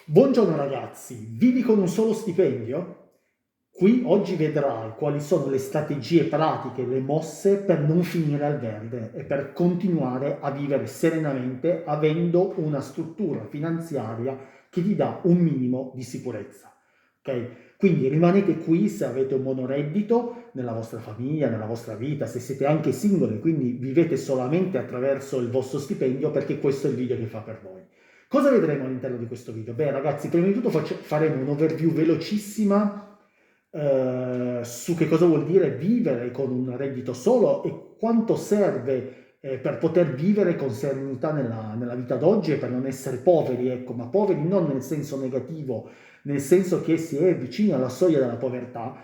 Buongiorno ragazzi, vivi con un solo stipendio? Qui oggi vedrai quali sono le strategie pratiche, le mosse per non finire al verde e per continuare a vivere serenamente avendo una struttura finanziaria che ti dà un minimo di sicurezza. Ok? Quindi rimanete qui se avete un monoreddito nella vostra famiglia, nella vostra vita, se siete anche singoli, quindi vivete solamente attraverso il vostro stipendio perché questo è il video che fa per voi. Cosa vedremo all'interno di questo video? Beh ragazzi, prima di tutto faremo un overview velocissima su che cosa vuol dire vivere con un reddito solo e quanto serve per poter vivere con serenità nella vita d'oggi e per non essere poveri, ecco, ma poveri non nel senso negativo, nel senso che si è vicini alla soglia della povertà,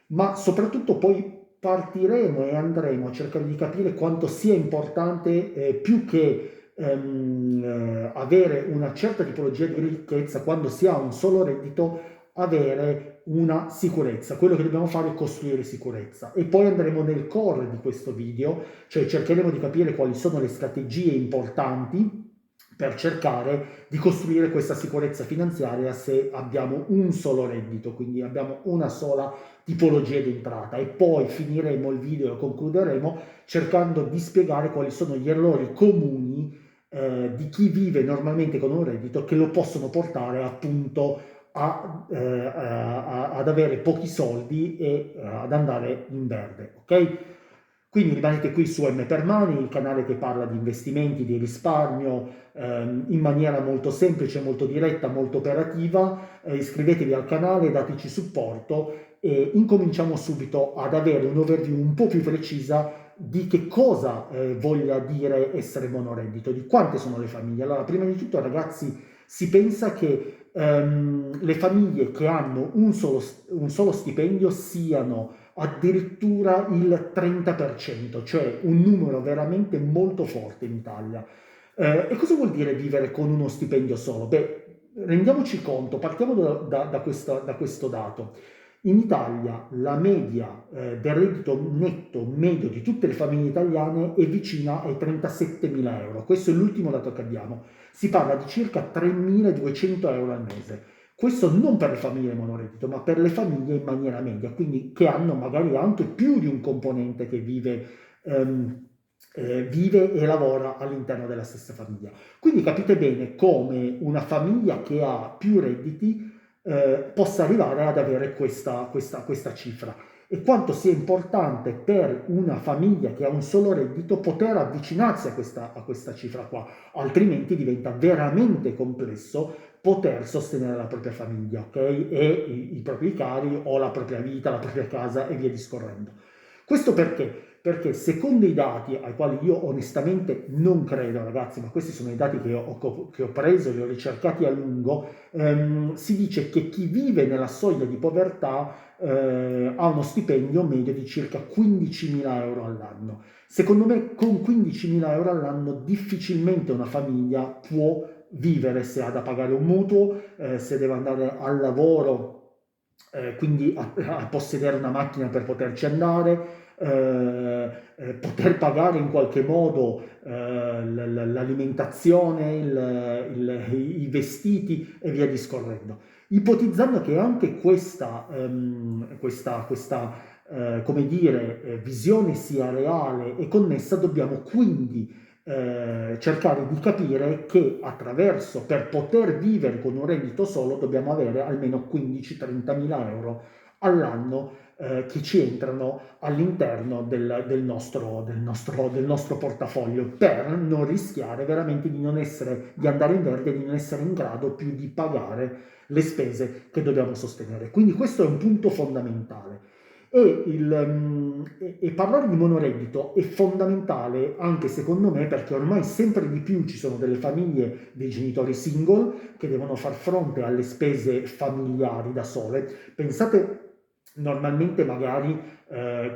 ma soprattutto poi partiremo e andremo a cercare di capire quanto sia importante più che avere una certa tipologia di ricchezza quando si ha un solo reddito, avere una sicurezza. Quello che dobbiamo fare è costruire sicurezza e poi andremo nel core di questo video, cioè cercheremo di capire quali sono le strategie importanti per cercare di costruire questa sicurezza finanziaria se abbiamo un solo reddito, quindi abbiamo una sola tipologia di entrata, e poi finiremo il video e concluderemo cercando di spiegare quali sono gli errori comuni di chi vive normalmente con un reddito che lo possono portare appunto ad avere pochi soldi e ad andare in verde, ok? Quindi rimanete qui su M per Money, il canale che parla di investimenti, di risparmio, in maniera molto semplice, molto diretta, molto operativa. Iscrivetevi al canale, dateci supporto e incominciamo subito ad avere un overview un po' più precisa di che cosa voglia dire essere monoreddito, di quante sono le famiglie. Allora, prima di tutto, ragazzi, si pensa che le famiglie che hanno un solo stipendio siano addirittura il 30%, cioè un numero veramente molto forte in Italia. E cosa vuol dire vivere con uno stipendio solo? Beh, rendiamoci conto, partiamo da questo dato. In Italia la media del reddito netto medio di tutte le famiglie italiane è vicina ai 37.000 euro. Questo è l'ultimo dato che abbiamo. Si parla di circa 3.200 euro al mese. Questo non per le famiglie monoreddito, ma per le famiglie in maniera media, quindi che hanno magari anche più di un componente che vive e lavora all'interno della stessa famiglia. Quindi capite bene come una famiglia che ha più redditi possa arrivare ad avere questa cifra e quanto sia importante per una famiglia che ha un solo reddito poter avvicinarsi a questa cifra qua, altrimenti diventa veramente complesso poter sostenere la propria famiglia, ok? E i propri cari o la propria vita, la propria casa e via discorrendo. Questo perché? Perché secondo i dati ai quali io onestamente non credo, ragazzi, ma questi sono i dati che ho preso, li ho ricercati a lungo, si dice che chi vive nella soglia di povertà ha uno stipendio medio di circa 15.000 euro all'anno. Secondo me con 15.000 euro all'anno difficilmente una famiglia può vivere se ha da pagare un mutuo, se deve andare al lavoro, quindi a possedere una macchina per poterci andare, poter pagare in qualche modo l'alimentazione, i vestiti e via discorrendo. Ipotizzando che anche come dire, visione sia reale e connessa, dobbiamo quindi cercare di capire che per poter vivere con un reddito solo dobbiamo avere almeno 15-30 mila euro all'anno che ci entrano all'interno del nostro portafoglio per non rischiare veramente di andare in verde e di non essere in grado più di pagare le spese che dobbiamo sostenere. Quindi questo è un punto fondamentale. E parlare di monoreddito è fondamentale anche secondo me perché ormai sempre di più ci sono delle famiglie dei genitori single che devono far fronte alle spese familiari da sole. Pensate Normalmente magari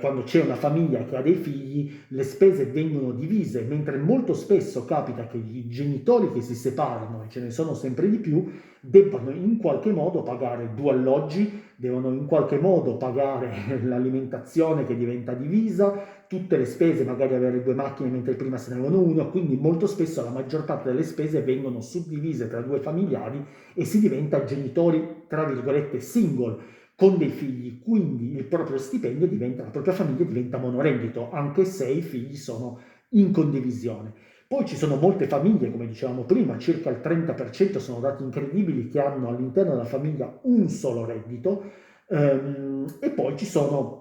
quando c'è una famiglia che ha dei figli, le spese vengono divise, mentre molto spesso capita che i genitori che si separano, e ce ne sono sempre di più, debbano in qualche modo pagare due alloggi, devono in qualche modo pagare l'alimentazione che diventa divisa, tutte le spese, magari avere due macchine mentre prima se ne avevano una, quindi molto spesso la maggior parte delle spese vengono suddivise tra due familiari e si diventa genitori, tra virgolette, single con dei figli, quindi il proprio stipendio diventa, la propria famiglia diventa monoreddito, anche se i figli sono in condivisione. Poi ci sono molte famiglie, come dicevamo prima, circa il 30% sono dati incredibili che hanno all'interno della famiglia un solo reddito, e poi ci sono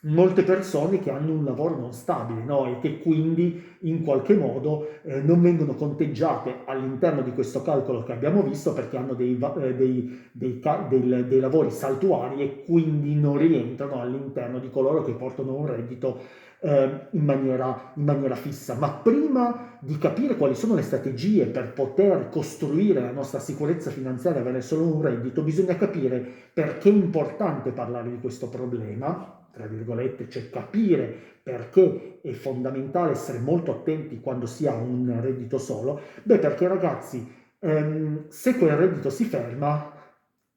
molte persone che hanno un lavoro non stabile, no? E che quindi in qualche modo non vengono conteggiate all'interno di questo calcolo che abbiamo visto perché hanno dei lavori saltuari e quindi non rientrano all'interno di coloro che portano un reddito in maniera fissa. Ma prima di capire quali sono le strategie per poter costruire la nostra sicurezza finanziaria e avere solo un reddito, bisogna capire perché è importante parlare di questo problema, tra virgolette, cioè capire perché è fondamentale essere molto attenti quando si ha un reddito solo. Beh, perché ragazzi, se quel reddito si ferma,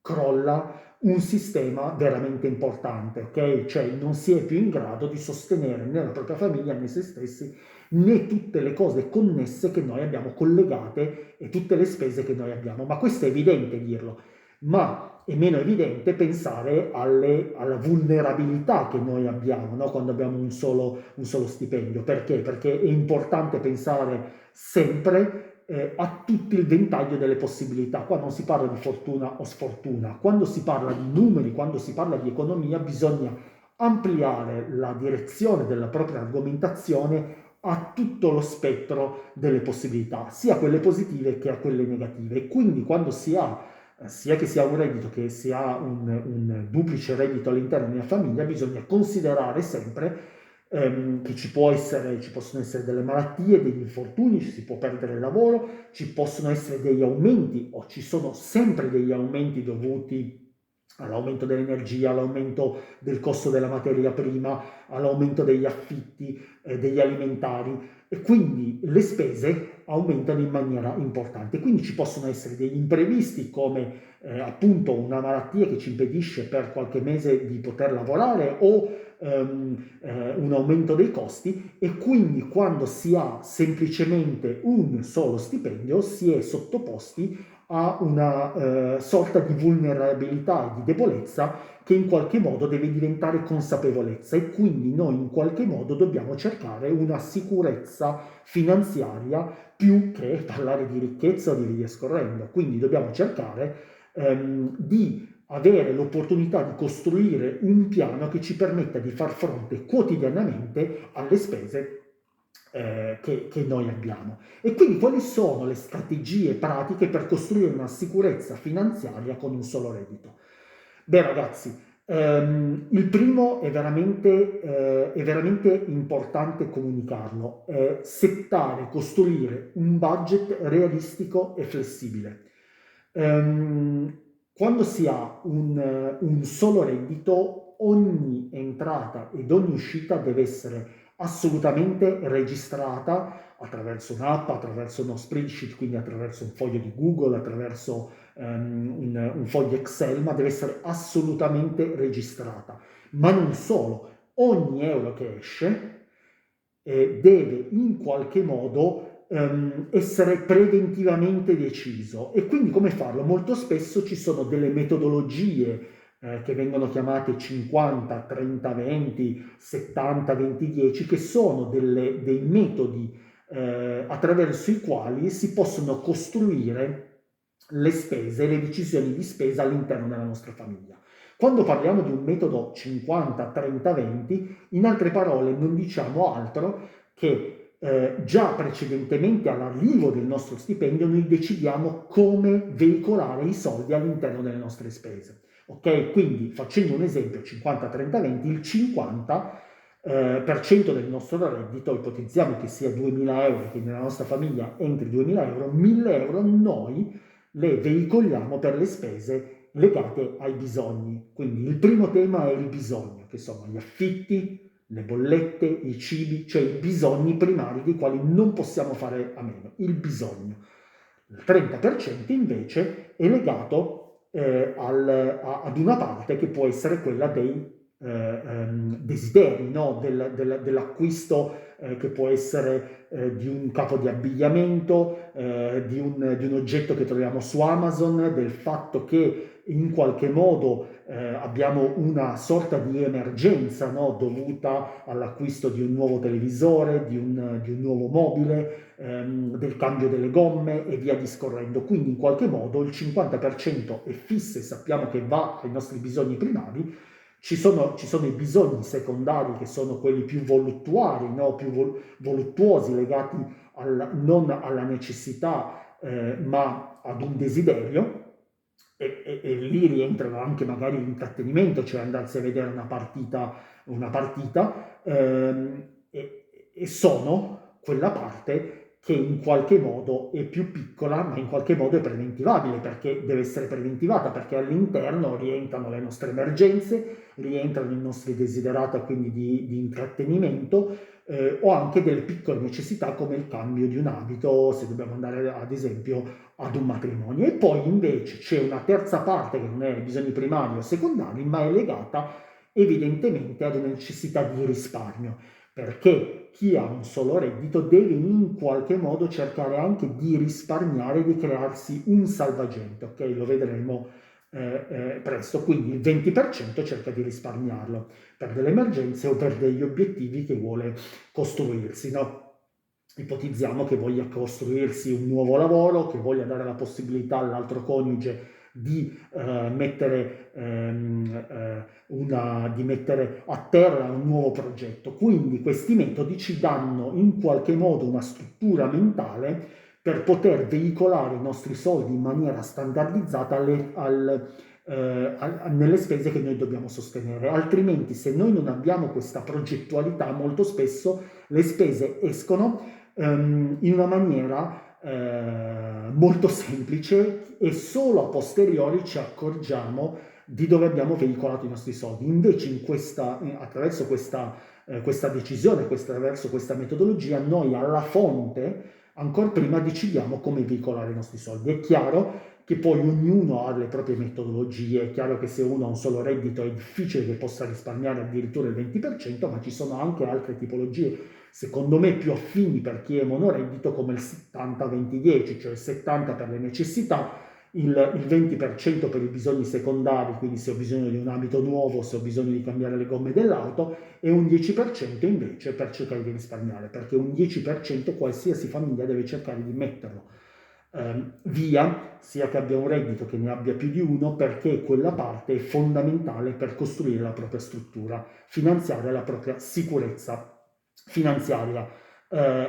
crolla un sistema veramente importante, ok? Cioè non si è più in grado di sostenere né la propria famiglia né se stessi né tutte le cose connesse che noi abbiamo collegate e tutte le spese che noi abbiamo. Ma questo è evidente dirlo, ma è meno evidente pensare alla vulnerabilità che noi abbiamo, no? Quando abbiamo un solo stipendio. Perché? Perché è importante pensare sempre a tutto il ventaglio delle possibilità. Qua non si parla di fortuna o sfortuna, quando si parla di numeri, quando si parla di economia, bisogna ampliare la direzione della propria argomentazione a tutto lo spettro delle possibilità, sia a quelle positive che a quelle negative. E quindi quando si ha, sia che sia un reddito che si ha un duplice reddito all'interno di una famiglia, bisogna considerare sempre che ci possono essere delle malattie, degli infortuni, ci si può perdere il lavoro, ci possono essere degli aumenti o ci sono sempre degli aumenti dovuti all'aumento dell'energia, all'aumento del costo della materia prima, all'aumento degli affitti, degli alimentari, e quindi le spese aumentano in maniera importante. Quindi ci possono essere degli imprevisti come appunto una malattia che ci impedisce per qualche mese di poter lavorare o un aumento dei costi, e quindi quando si ha semplicemente un solo stipendio si è sottoposti a una sorta di vulnerabilità e di debolezza che in qualche modo deve diventare consapevolezza, e quindi noi in qualche modo dobbiamo cercare una sicurezza finanziaria più che parlare di ricchezza o di via scorrendo. Quindi dobbiamo cercare di avere l'opportunità di costruire un piano che ci permetta di far fronte quotidianamente alle spese che noi abbiamo. E quindi quali sono le strategie pratiche per costruire una sicurezza finanziaria con un solo reddito? Beh ragazzi, il primo è veramente importante comunicarlo, settare, costruire un budget realistico e flessibile. Quando si ha un solo reddito, ogni entrata ed ogni uscita deve essere assolutamente registrata attraverso un'app, attraverso uno spreadsheet, quindi attraverso un foglio di Google, attraverso un foglio Excel, ma deve essere assolutamente registrata. Ma non solo, ogni euro che esce deve in qualche modo essere preventivamente deciso. E quindi come farlo? Molto spesso ci sono delle metodologie che vengono chiamate 50, 30, 20, 70, 20, 10, che sono dei metodi attraverso i quali si possono costruire le spese, le decisioni di spesa all'interno della nostra famiglia. Quando parliamo di un metodo 50, 30, 20, in altre parole non diciamo altro che già precedentemente all'arrivo del nostro stipendio noi decidiamo come veicolare i soldi all'interno delle nostre spese. Ok? Quindi facendo un esempio 50, 30, 20, il 50 per cento del nostro reddito, ipotizziamo che sia 2.000 euro, che nella nostra famiglia entri 2.000 euro, 1.000 euro noi le veicoliamo per le spese legate ai bisogni. Quindi il primo tema è il bisogno, che sono gli affitti, le bollette, i cibi, cioè i bisogni primari dei quali non possiamo fare a meno, il bisogno. Il 30% invece è legato ad una parte che può essere quella dei desideri, no? Dell'acquisto che può essere di un capo di abbigliamento, di un oggetto che troviamo su Amazon, del fatto che in qualche modo abbiamo una sorta di emergenza, no? Dovuta all'acquisto di un nuovo televisore, di un nuovo mobile, del cambio delle gomme e via discorrendo. Quindi in qualche modo il 50% è fisso e sappiamo che va ai nostri bisogni primari. Ci sono i bisogni secondari che sono quelli più voluttuari, no? Più voluttuosi, legati non alla necessità ma ad un desiderio, e lì rientrano anche magari l'intrattenimento, cioè andarsi a vedere una partita, e sono quella parte che in qualche modo è più piccola, ma in qualche modo è preventivabile, perché deve essere preventivata, perché all'interno rientrano le nostre emergenze, rientrano i nostri desiderata, quindi di intrattenimento, o anche delle piccole necessità come il cambio di un abito, se dobbiamo andare ad esempio ad un matrimonio. E poi invece c'è una terza parte che non è bisogni primari o secondari, ma è legata evidentemente ad una necessità di risparmio, perché chi ha un solo reddito deve in qualche modo cercare anche di risparmiare, di crearsi un salvagente, ok? Lo vedremo presto. Quindi il 20% cerca di risparmiarlo per delle emergenze o per degli obiettivi che vuole costruirsi, no? Ipotizziamo che voglia costruirsi un nuovo lavoro, che voglia dare la possibilità all'altro coniuge di di mettere a terra un nuovo progetto. Quindi questi metodi ci danno in qualche modo una struttura mentale per poter veicolare i nostri soldi in maniera standardizzata nelle spese che noi dobbiamo sostenere. Altrimenti, se noi non abbiamo questa progettualità, molto spesso le spese escono in una maniera molto semplice, e solo a posteriori ci accorgiamo di dove abbiamo veicolato i nostri soldi. Invece attraverso questa decisione, attraverso questa metodologia, noi alla fonte ancora prima decidiamo come veicolare i nostri soldi. È chiaro che poi ognuno ha le proprie metodologie, è chiaro che se uno ha un solo reddito è difficile che possa risparmiare addirittura il 20%, ma ci sono anche altre tipologie, secondo me più affini per chi è monoreddito, come il 70-20-10, cioè il 70 per le necessità, il 20% per i bisogni secondari, quindi se ho bisogno di un abito nuovo, se ho bisogno di cambiare le gomme dell'auto, e un 10% invece per cercare di risparmiare, perché un 10% qualsiasi famiglia deve cercare di metterlo via, sia che abbia un reddito che ne abbia più di uno, perché quella parte è fondamentale per costruire la propria struttura finanziaria, la propria sicurezza finanziaria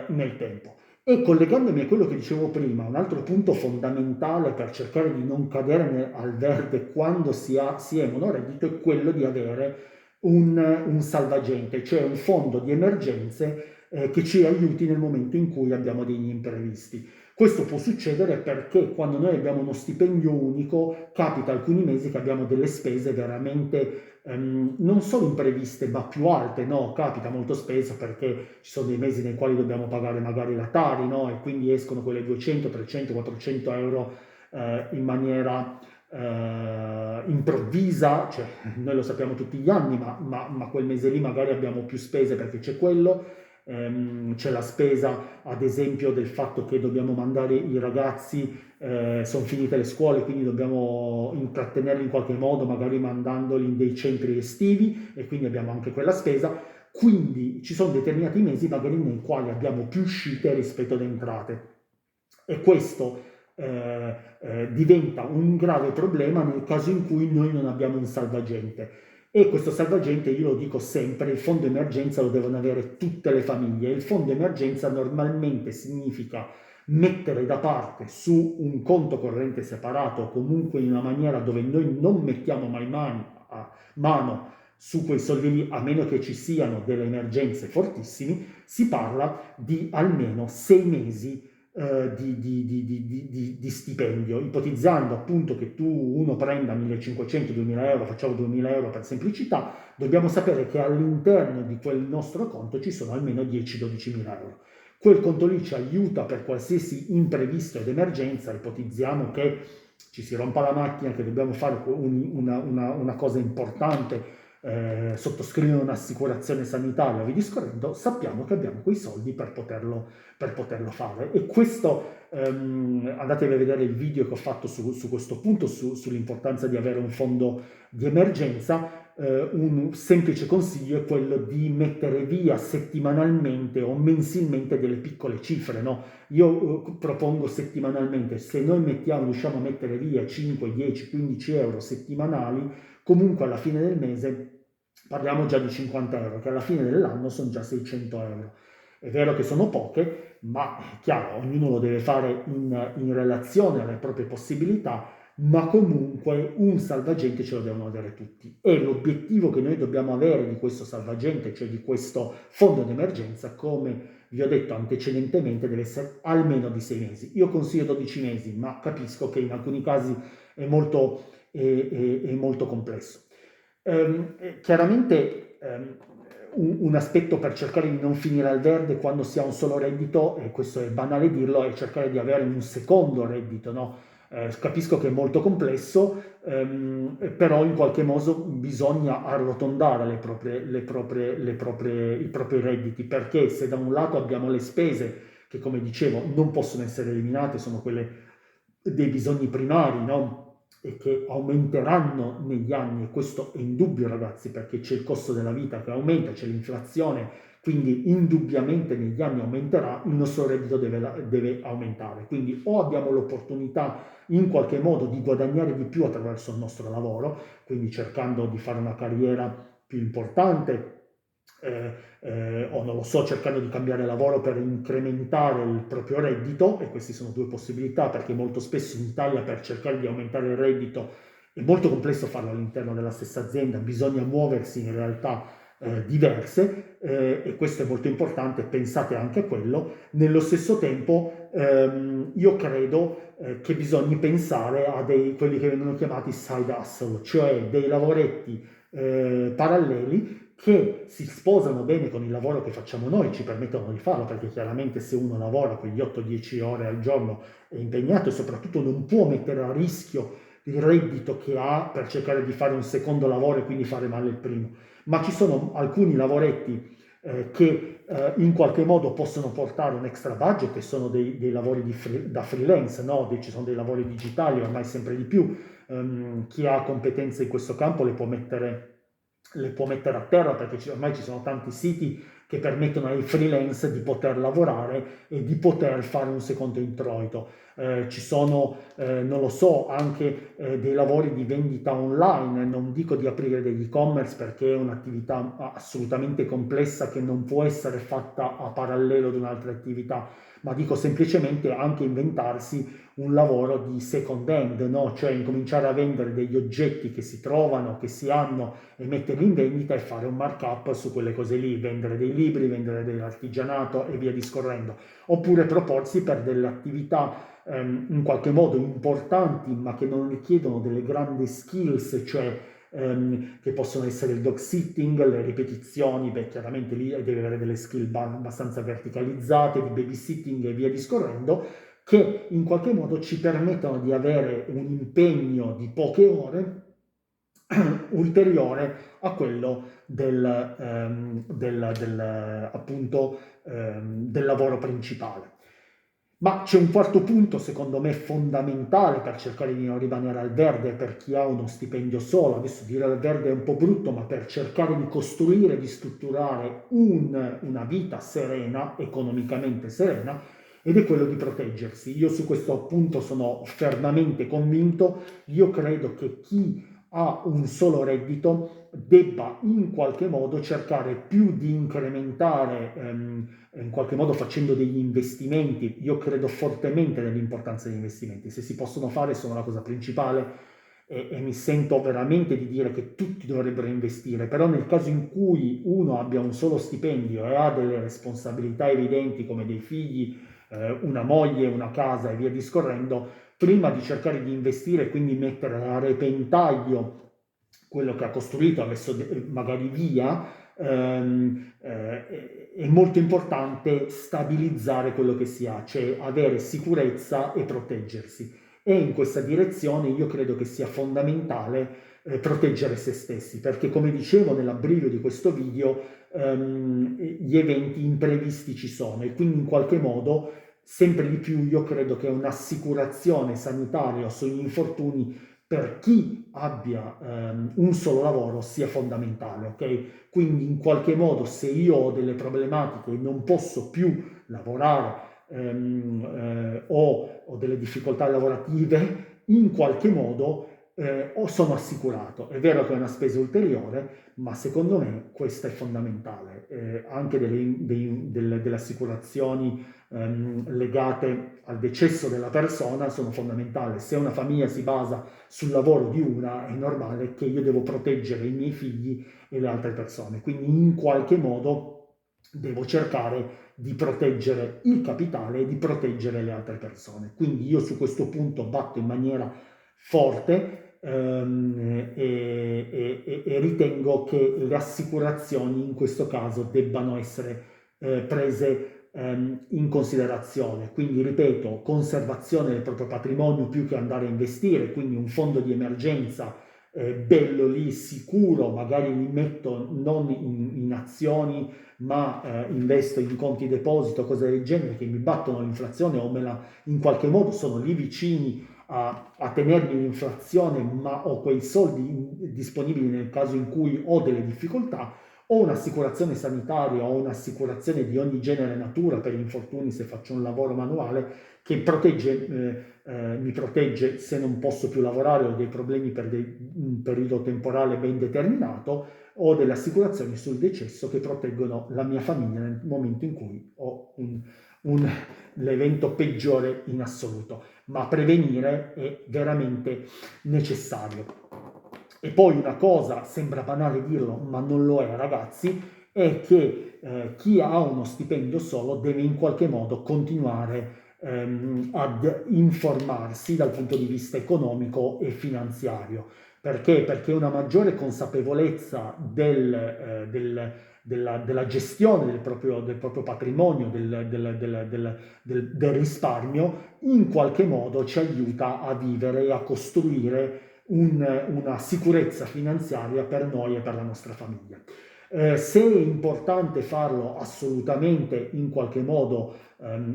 nel tempo. E collegandomi a quello che dicevo prima, un altro punto fondamentale per cercare di non cadere al verde quando si è monoreddito è quello di avere un salvagente, cioè un fondo di emergenze che ci aiuti nel momento in cui abbiamo degli imprevisti. Questo può succedere perché quando noi abbiamo uno stipendio unico, capita alcuni mesi che abbiamo delle spese veramente non solo impreviste ma più alte, no? Capita molto spesso perché ci sono dei mesi nei quali dobbiamo pagare magari la Tari, no? E quindi escono quelle 200, 300, 400 euro in maniera improvvisa, cioè noi lo sappiamo tutti gli anni, ma quel mese lì magari abbiamo più spese perché c'è quello. C'è la spesa ad esempio del fatto che dobbiamo mandare i ragazzi, sono finite le scuole, quindi dobbiamo intrattenerli in qualche modo, magari mandandoli in dei centri estivi, e quindi abbiamo anche quella spesa. Quindi ci sono determinati mesi magari nei quali abbiamo più uscite rispetto ad entrate, e questo diventa un grave problema nel caso in cui noi non abbiamo un salvagente. E questo salvagente, io lo dico sempre, il fondo emergenza lo devono avere tutte le famiglie. Il fondo emergenza normalmente significa mettere da parte su un conto corrente separato, o comunque in una maniera dove noi non mettiamo mai mano su quei soldi lì, a meno che ci siano delle emergenze fortissime. Si parla di almeno 6 mesi di stipendio, ipotizzando appunto che uno prenda 1.500-2.000 euro, facciamo 2.000 euro per semplicità, dobbiamo sapere che all'interno di quel nostro conto ci sono almeno 10-12.000 euro. Quel conto lì ci aiuta per qualsiasi imprevisto ed emergenza. Ipotizziamo che ci si rompa la macchina, che dobbiamo fare una cosa importante, sottoscrivere un'assicurazione sanitaria, vi discorrendo, sappiamo che abbiamo quei soldi per poterlo fare. E questo, andatevi a vedere il video che ho fatto su questo punto, sull'importanza di avere un fondo di emergenza. Un semplice consiglio è quello di mettere via settimanalmente o mensilmente delle piccole cifre, no? Io propongo settimanalmente. Se noi riusciamo a mettere via 5, 10, 15 euro settimanali, comunque alla fine del mese parliamo già di 50 euro, che alla fine dell'anno sono già 600 euro. È vero che sono poche, ma è chiaro, ognuno lo deve fare in relazione alle proprie possibilità, ma comunque un salvagente ce lo devono avere tutti. E l'obiettivo che noi dobbiamo avere di questo salvagente, cioè di questo fondo d'emergenza, come vi ho detto antecedentemente, deve essere almeno di 6 mesi. Io consiglio 12 mesi, ma capisco che in alcuni casi è molto complesso. Chiaramente un aspetto per cercare di non finire al verde quando si ha un solo reddito, e questo è banale dirlo, è cercare di avere un secondo reddito, no? Capisco che è molto complesso, però in qualche modo bisogna arrotondare i propri redditi, perché se da un lato abbiamo le spese che, come dicevo, non possono essere eliminate, sono quelle dei bisogni primari, no? E che aumenteranno negli anni, e questo è indubbio, ragazzi, perché c'è il costo della vita che aumenta, c'è l'inflazione, quindi indubbiamente negli anni aumenterà, il nostro reddito deve aumentare. Quindi o abbiamo l'opportunità in qualche modo di guadagnare di più attraverso il nostro lavoro, quindi cercando di fare una carriera più importante, o non lo so, cercando di cambiare lavoro per incrementare il proprio reddito, e queste sono due possibilità, perché molto spesso in Italia per cercare di aumentare il reddito è molto complesso farlo all'interno della stessa azienda, bisogna muoversi in realtà diverse, e questo è molto importante, pensate anche a quello. Nello stesso tempo io credo che bisogna pensare a quelli che vengono chiamati side hustle, cioè dei lavoretti paralleli che si sposano bene con il lavoro che facciamo noi, ci permettono di farlo, perché chiaramente se uno lavora quegli 8-10 ore al giorno è impegnato, e soprattutto non può mettere a rischio il reddito che ha per cercare di fare un secondo lavoro e quindi fare male il primo. Ma ci sono alcuni lavoretti che in qualche modo possono portare un extra budget, che sono dei lavori da freelance, no? Ci sono dei lavori digitali ormai sempre di più. Chi ha competenze in questo campo le può mettere a terra, perché ormai ci sono tanti siti che permettono ai freelance di poter lavorare e di poter fare un secondo introito. Ci sono, non lo so, anche dei lavori di vendita online. Non dico di aprire degli e-commerce, perché è un'attività assolutamente complessa che non può essere fatta a parallelo di un'altra attività, ma dico semplicemente anche inventarsi un lavoro di second hand, no? Cioè incominciare a vendere degli oggetti che si trovano, che si hanno, e metterli in vendita e fare un markup su quelle cose lì, vendere dei libri, vendere dell'artigianato e via discorrendo. Oppure proporsi per delle attività in qualche modo importanti, ma che non richiedono delle grandi skills, cioè che possono essere il dog sitting, le ripetizioni, beh chiaramente lì devi avere delle skill abbastanza verticalizzate, di babysitting e via discorrendo, che in qualche modo ci permettono di avere un impegno di poche ore ulteriore a quello appunto, del lavoro principale. Ma c'è un quarto punto, secondo me, fondamentale per cercare di non rimanere al verde per chi ha uno stipendio solo. Adesso dire al verde è un po' brutto, ma per cercare di costruire, di strutturare una vita serena, economicamente serena, ed è quello di proteggersi. Io su questo appunto sono fermamente convinto. Io credo che chi ha un solo reddito debba in qualche modo cercare più di incrementare, in qualche modo facendo degli investimenti. Io credo fortemente nell'importanza degli investimenti, se si possono fare sono la cosa principale, e mi sento veramente di dire che tutti dovrebbero investire, però nel caso in cui uno abbia un solo stipendio e ha delle responsabilità evidenti come dei figli una moglie, una casa e via discorrendo, prima di cercare di investire e quindi mettere a repentaglio quello che ha costruito, adesso magari via, è molto importante stabilizzare quello che si ha, cioè avere sicurezza e proteggersi. E in questa direzione io credo che sia fondamentale proteggere se stessi, perché come dicevo nell'abbrivio di questo video, gli eventi imprevisti ci sono e quindi in qualche modo sempre di più io credo che un'assicurazione sanitaria sugli infortuni per chi abbia un solo lavoro sia fondamentale, ok? Quindi in qualche modo se io ho delle problematiche e non posso più lavorare ho delle difficoltà lavorative, in qualche modo o sono assicurato. È vero che è una spesa ulteriore, ma secondo me questa è fondamentale. Anche delle assicurazioni legate al decesso della persona sono fondamentali. Se una famiglia si basa sul lavoro di una, è normale che io devo proteggere i miei figli e le altre persone. Quindi in qualche modo devo cercare di proteggere il capitale e di proteggere le altre persone. Quindi io su questo punto batto in maniera forte e ritengo che le assicurazioni in questo caso debbano essere prese in considerazione. Quindi ripeto, conservazione del proprio patrimonio più che andare a investire, quindi un fondo di emergenza bello lì, sicuro, magari li metto non in azioni ma investo in conti deposito, cose del genere che mi battono l'inflazione o me la in qualche modo sono lì vicini a tenermi l'inflazione, ma ho quei soldi disponibili nel caso in cui ho delle difficoltà, o un'assicurazione sanitaria o un'assicurazione di ogni genere e natura per infortuni se faccio un lavoro manuale che mi protegge se non posso più lavorare o dei problemi per un periodo temporale ben determinato, o delle assicurazioni sul decesso che proteggono la mia famiglia nel momento in cui ho l'evento peggiore in assoluto. Ma prevenire è veramente necessario. E poi una cosa, sembra banale dirlo, ma non lo è ragazzi, è che chi ha uno stipendio solo deve in qualche modo continuare ad informarsi dal punto di vista economico e finanziario. Perché? Perché una maggiore consapevolezza della gestione del proprio patrimonio, del risparmio, in qualche modo ci aiuta a vivere e a costruire una sicurezza finanziaria per noi e per la nostra famiglia. Se è importante farlo assolutamente in qualche modo,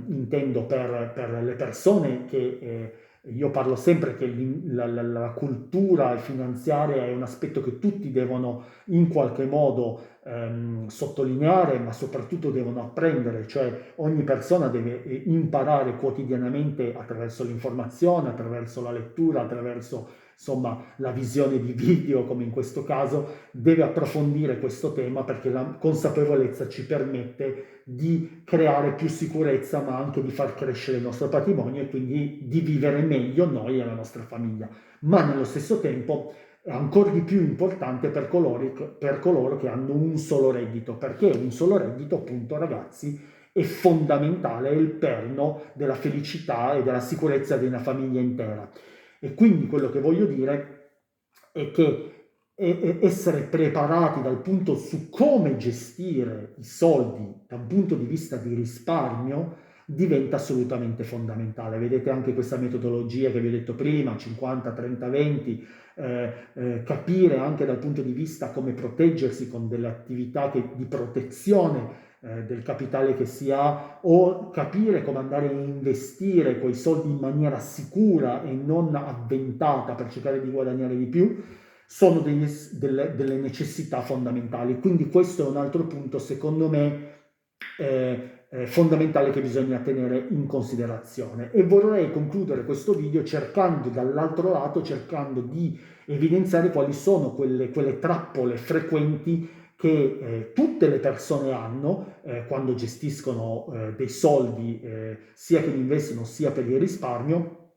intendo per le persone che io parlo sempre che la cultura finanziaria è un aspetto che tutti devono in qualche modo sottolineare, ma soprattutto devono apprendere, cioè ogni persona deve imparare quotidianamente attraverso l'informazione, attraverso la lettura, attraverso insomma la visione di video come in questo caso, deve approfondire questo tema perché la consapevolezza ci permette di creare più sicurezza ma anche di far crescere il nostro patrimonio e quindi di vivere meglio noi e la nostra famiglia. Ma nello stesso tempo è ancora di più importante per coloro che hanno un solo reddito, perché un solo reddito, appunto, ragazzi, è fondamentale, è il perno della felicità e della sicurezza di una famiglia intera. E quindi quello che voglio dire è che essere preparati dal punto su come gestire i soldi da un punto di vista di risparmio diventa assolutamente fondamentale. Vedete anche questa metodologia che vi ho detto prima, 50, 30, 20, capire anche dal punto di vista come proteggersi con delle attività di protezione del capitale che si ha, o capire come andare a investire quei soldi in maniera sicura e non avventata per cercare di guadagnare di più, sono delle necessità fondamentali. Quindi questo è un altro punto, secondo me, fondamentale che bisogna tenere in considerazione. E vorrei concludere questo video cercando dall'altro lato, cercando di evidenziare quali sono quelle trappole frequenti che tutte le persone hanno quando gestiscono dei soldi, sia che li investono sia per il risparmio,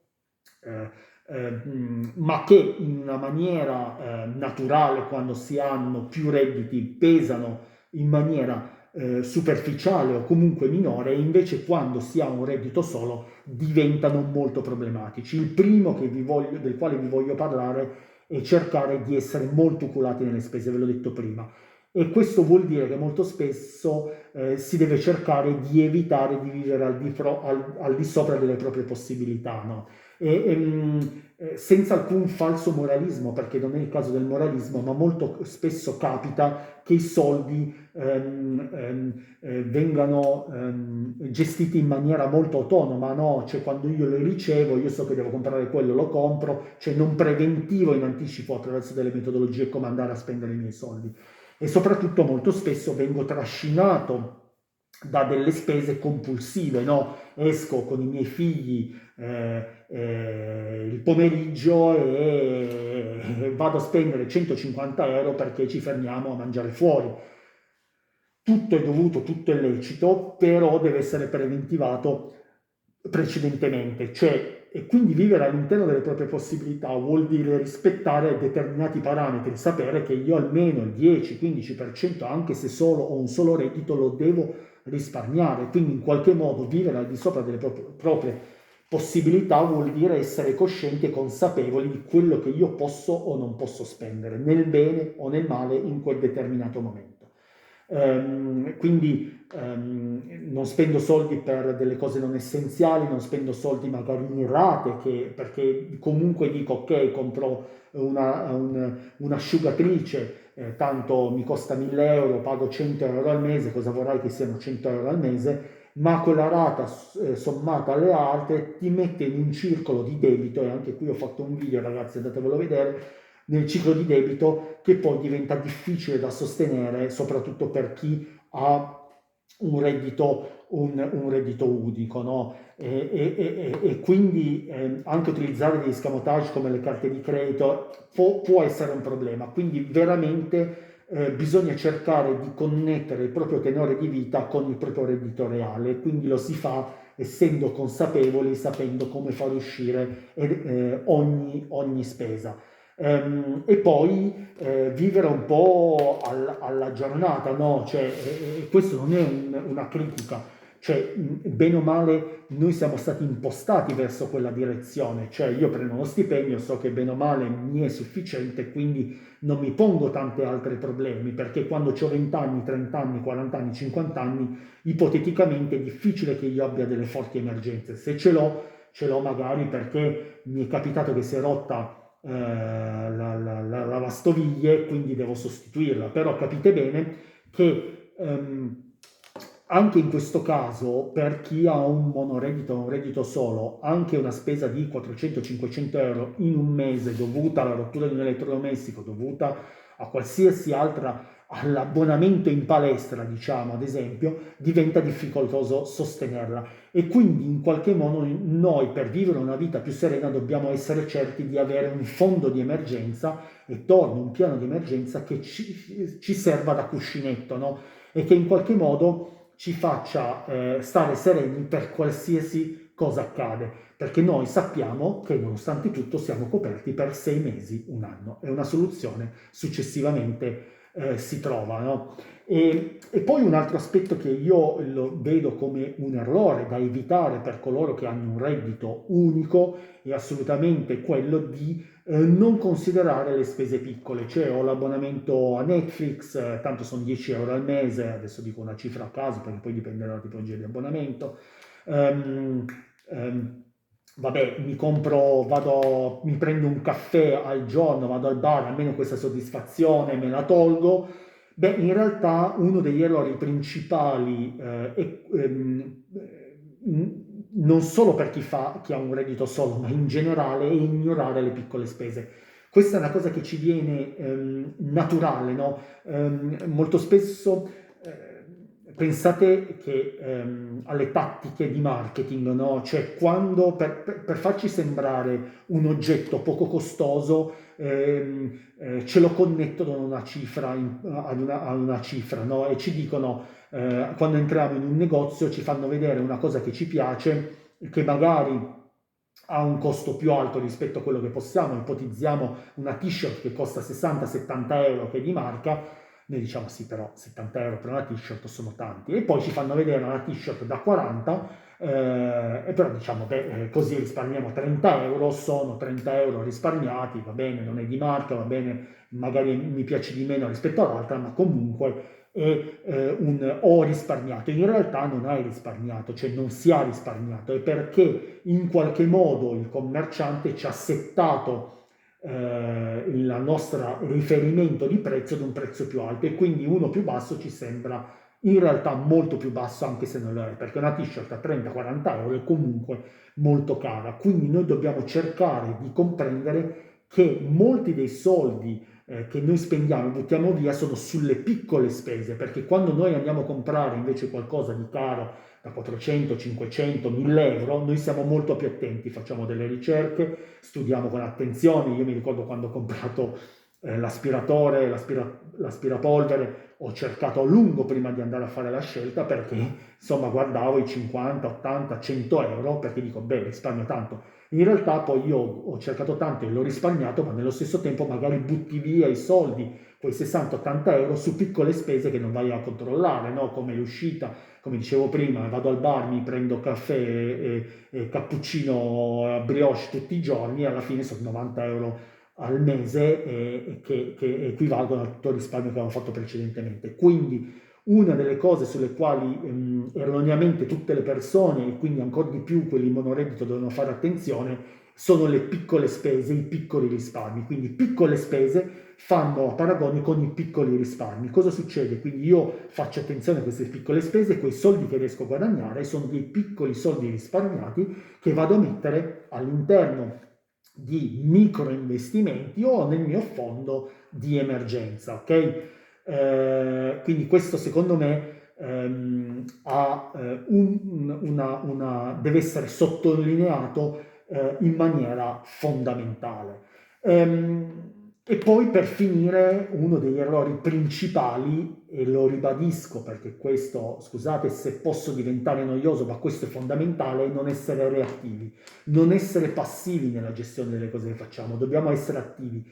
ma che in una maniera naturale, quando si hanno più redditi, pesano in maniera superficiale o comunque minore, e invece quando si ha un reddito solo diventano molto problematici. Il primo del quale vi voglio parlare è cercare di essere molto oculati nelle spese, ve l'ho detto prima. E questo vuol dire che molto spesso si deve cercare di evitare di vivere al di sopra delle proprie possibilità, no? Senza alcun falso moralismo, perché non è il caso del moralismo, ma molto spesso capita che i soldi vengano gestiti in maniera molto autonoma, no? Cioè quando io li ricevo, io so che devo comprare quello, lo compro, cioè non preventivo in anticipo attraverso delle metodologie come andare a spendere i miei soldi. E soprattutto molto spesso vengo trascinato da delle spese compulsive, no? Esco con i miei figli il pomeriggio e vado a spendere 150 euro perché ci fermiamo a mangiare fuori. Tutto è dovuto, tutto è lecito, però deve essere preventivato precedentemente, cioè, e quindi vivere all'interno delle proprie possibilità vuol dire rispettare determinati parametri, sapere che io almeno il 10-15%, anche se solo ho un solo reddito, lo devo risparmiare, quindi in qualche modo vivere al di sopra delle proprie possibilità vuol dire essere coscienti e consapevoli di quello che io posso o non posso spendere, nel bene o nel male in quel determinato momento. Quindi non spendo soldi per delle cose non essenziali, non spendo soldi magari in rate, perché comunque dico ok, compro un'asciugatrice, tanto mi costa 1000 euro, pago 100 euro al mese, cosa vorrai che siano 100 euro al mese, ma quella rata sommata alle altre ti mette in un circolo di debito, e anche qui ho fatto un video, ragazzi, andatevelo a vedere, nel ciclo di debito che poi diventa difficile da sostenere, soprattutto per chi ha un reddito unico, no? E quindi anche utilizzare degli escamotage come le carte di credito può essere un problema, quindi veramente bisogna cercare di connettere il proprio tenore di vita con il proprio reddito reale, quindi lo si fa essendo consapevoli, sapendo come far uscire ogni spesa. E poi vivere un po' alla giornata, no? Cioè, questo non è una critica, cioè, bene o male noi siamo stati impostati verso quella direzione, cioè io prendo uno stipendio, so che bene o male mi è sufficiente, quindi non mi pongo tanti altri problemi, perché quando ho 20 anni, 30 anni, 40 anni, 50 anni, ipoteticamente è difficile che io abbia delle forti emergenze. Se ce l'ho magari perché mi è capitato che si è rotta la lavastoviglie, quindi devo sostituirla, però capite bene che anche in questo caso, per chi ha un monoreddito, un reddito solo, anche una spesa di 400-500 euro in un mese dovuta alla rottura di un elettrodomestico, dovuta a qualsiasi altra, all'abbonamento in palestra, diciamo ad esempio, diventa difficoltoso sostenerla. E quindi in qualche modo noi, per vivere una vita più serena, dobbiamo essere certi di avere un fondo di emergenza, e torno, un piano di emergenza che ci serva da cuscinetto, no? E che in qualche modo ci faccia stare sereni per qualsiasi cosa accade, perché noi sappiamo che nonostante tutto siamo coperti per 6 mesi, un anno, e una soluzione successivamente si trova, no? E poi un altro aspetto che io lo vedo come un errore da evitare per coloro che hanno un reddito unico è assolutamente quello di non considerare le spese piccole, cioè ho l'abbonamento a Netflix, tanto sono 10 euro al mese, adesso dico una cifra a caso perché poi dipende dalla tipologia di abbonamento. Ehm, ehm, Vabbè, mi prendo un caffè al giorno, vado al bar, almeno questa soddisfazione me la tolgo. Beh, in realtà uno degli errori principali non solo per chi ha un reddito solo, ma in generale è ignorare le piccole spese. Questa è una cosa che ci viene naturale, no? Molto spesso pensate che alle tattiche di marketing, no? Cioè quando per farci sembrare un oggetto poco costoso ce lo connettono a una cifra, a una cifra, no? E ci dicono, quando entriamo in un negozio, ci fanno vedere una cosa che ci piace, che magari ha un costo più alto rispetto a quello che possiamo, ipotizziamo una t-shirt che costa 60-70 euro che è di marca, Noi diciamo sì, però 70 euro per una t-shirt sono tanti. E poi ci fanno vedere una t-shirt da 40, e però diciamo, beh, così risparmiamo 30 euro, sono 30 euro risparmiati, va bene, non è di marca, va bene, magari mi piace di meno rispetto all'altra, ma comunque è un ho risparmiato. In realtà non hai risparmiato, cioè non si ha risparmiato, è perché in qualche modo il commerciante ci ha settato il nostro riferimento di prezzo ad un prezzo più alto, e quindi uno più basso ci sembra in realtà molto più basso, anche se non lo è, perché una t-shirt a 30-40 euro è comunque molto cara. Quindi noi dobbiamo cercare di comprendere che molti dei soldi che noi spendiamo e buttiamo via sono sulle piccole spese, perché quando noi andiamo a comprare invece qualcosa di caro da 400, 500, 1000 euro, noi siamo molto più attenti, facciamo delle ricerche, studiamo con attenzione. Io mi ricordo quando ho comprato l'aspiratore, l'aspirapolvere, ho cercato a lungo prima di andare a fare la scelta, perché insomma guardavo i 50, 80, 100 euro, perché dico, beh, risparmio tanto. In realtà poi io ho cercato tanto e l'ho risparmiato, ma nello stesso tempo magari butti via i soldi, quei 60-80 euro, su piccole spese che non vai a controllare, no? Come l'uscita, come dicevo prima, vado al bar, mi prendo caffè e cappuccino brioche tutti i giorni, e alla fine sono 90 euro al mese, che equivalgono a tutto il risparmio che avevamo fatto precedentemente. Quindi una delle cose sulle quali erroneamente tutte le persone, e quindi ancora di più quelli monoreddito, devono fare attenzione, sono le piccole spese, i piccoli risparmi. Quindi piccole spese fanno a paragone con i piccoli risparmi. Cosa succede? Quindi io faccio attenzione a queste piccole spese, quei soldi che riesco a guadagnare sono dei piccoli soldi risparmiati che vado a mettere all'interno di micro investimenti o nel mio fondo di emergenza, ok? Quindi questo secondo me deve essere sottolineato in maniera fondamentale. E poi per finire, uno degli errori principali, e lo ribadisco perché questo, scusate se posso diventare noioso, ma questo è fondamentale, è non essere reattivi, non essere passivi nella gestione delle cose che facciamo, dobbiamo essere attivi.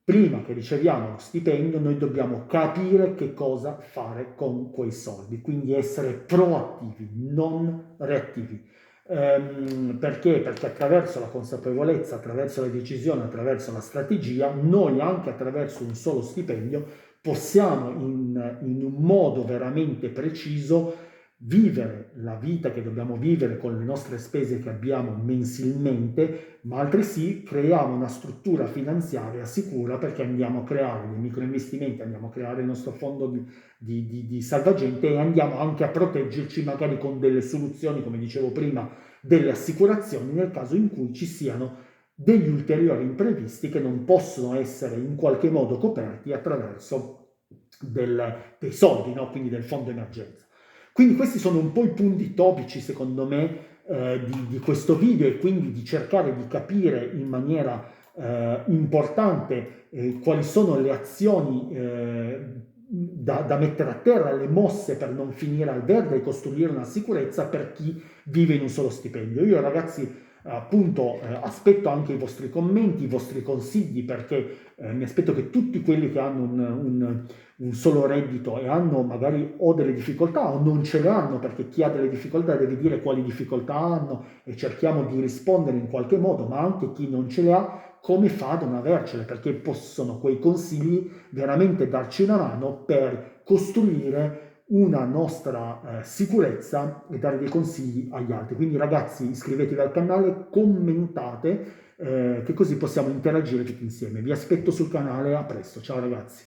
Prima che riceviamo lo stipendio, noi dobbiamo capire che cosa fare con quei soldi, quindi essere proattivi, non reattivi. Perché? Perché attraverso la consapevolezza, attraverso la decisione, attraverso la strategia, noi anche attraverso un solo stipendio possiamo in un modo veramente preciso vivere la vita che dobbiamo vivere con le nostre spese che abbiamo mensilmente, ma altresì creiamo una struttura finanziaria sicura, perché andiamo a creare dei microinvestimenti, andiamo a creare il nostro fondo di salvagente, e andiamo anche a proteggerci magari con delle soluzioni, come dicevo prima, delle assicurazioni, nel caso in cui ci siano degli ulteriori imprevisti che non possono essere in qualche modo coperti attraverso dei soldi, no? Quindi del fondo emergenza. Quindi questi sono un po' i punti topici, secondo me, di questo video, e quindi di cercare di capire in maniera importante quali sono le azioni da mettere a terra, le mosse per non finire al verde e costruire una sicurezza per chi vive in un solo stipendio. Io ragazzi appunto aspetto anche i vostri commenti, i vostri consigli, perché mi aspetto che tutti quelli che hanno un solo reddito e hanno magari o delle difficoltà o non ce le hanno, perché chi ha delle difficoltà deve dire quali difficoltà hanno e cerchiamo di rispondere in qualche modo, ma anche chi non ce le ha come fa ad non avercele, perché possono quei consigli veramente darci una mano per costruire una nostra sicurezza e dare dei consigli agli altri. Quindi ragazzi, iscrivetevi al canale, commentate, che così possiamo interagire tutti insieme. Vi aspetto sul canale, a presto, ciao ragazzi.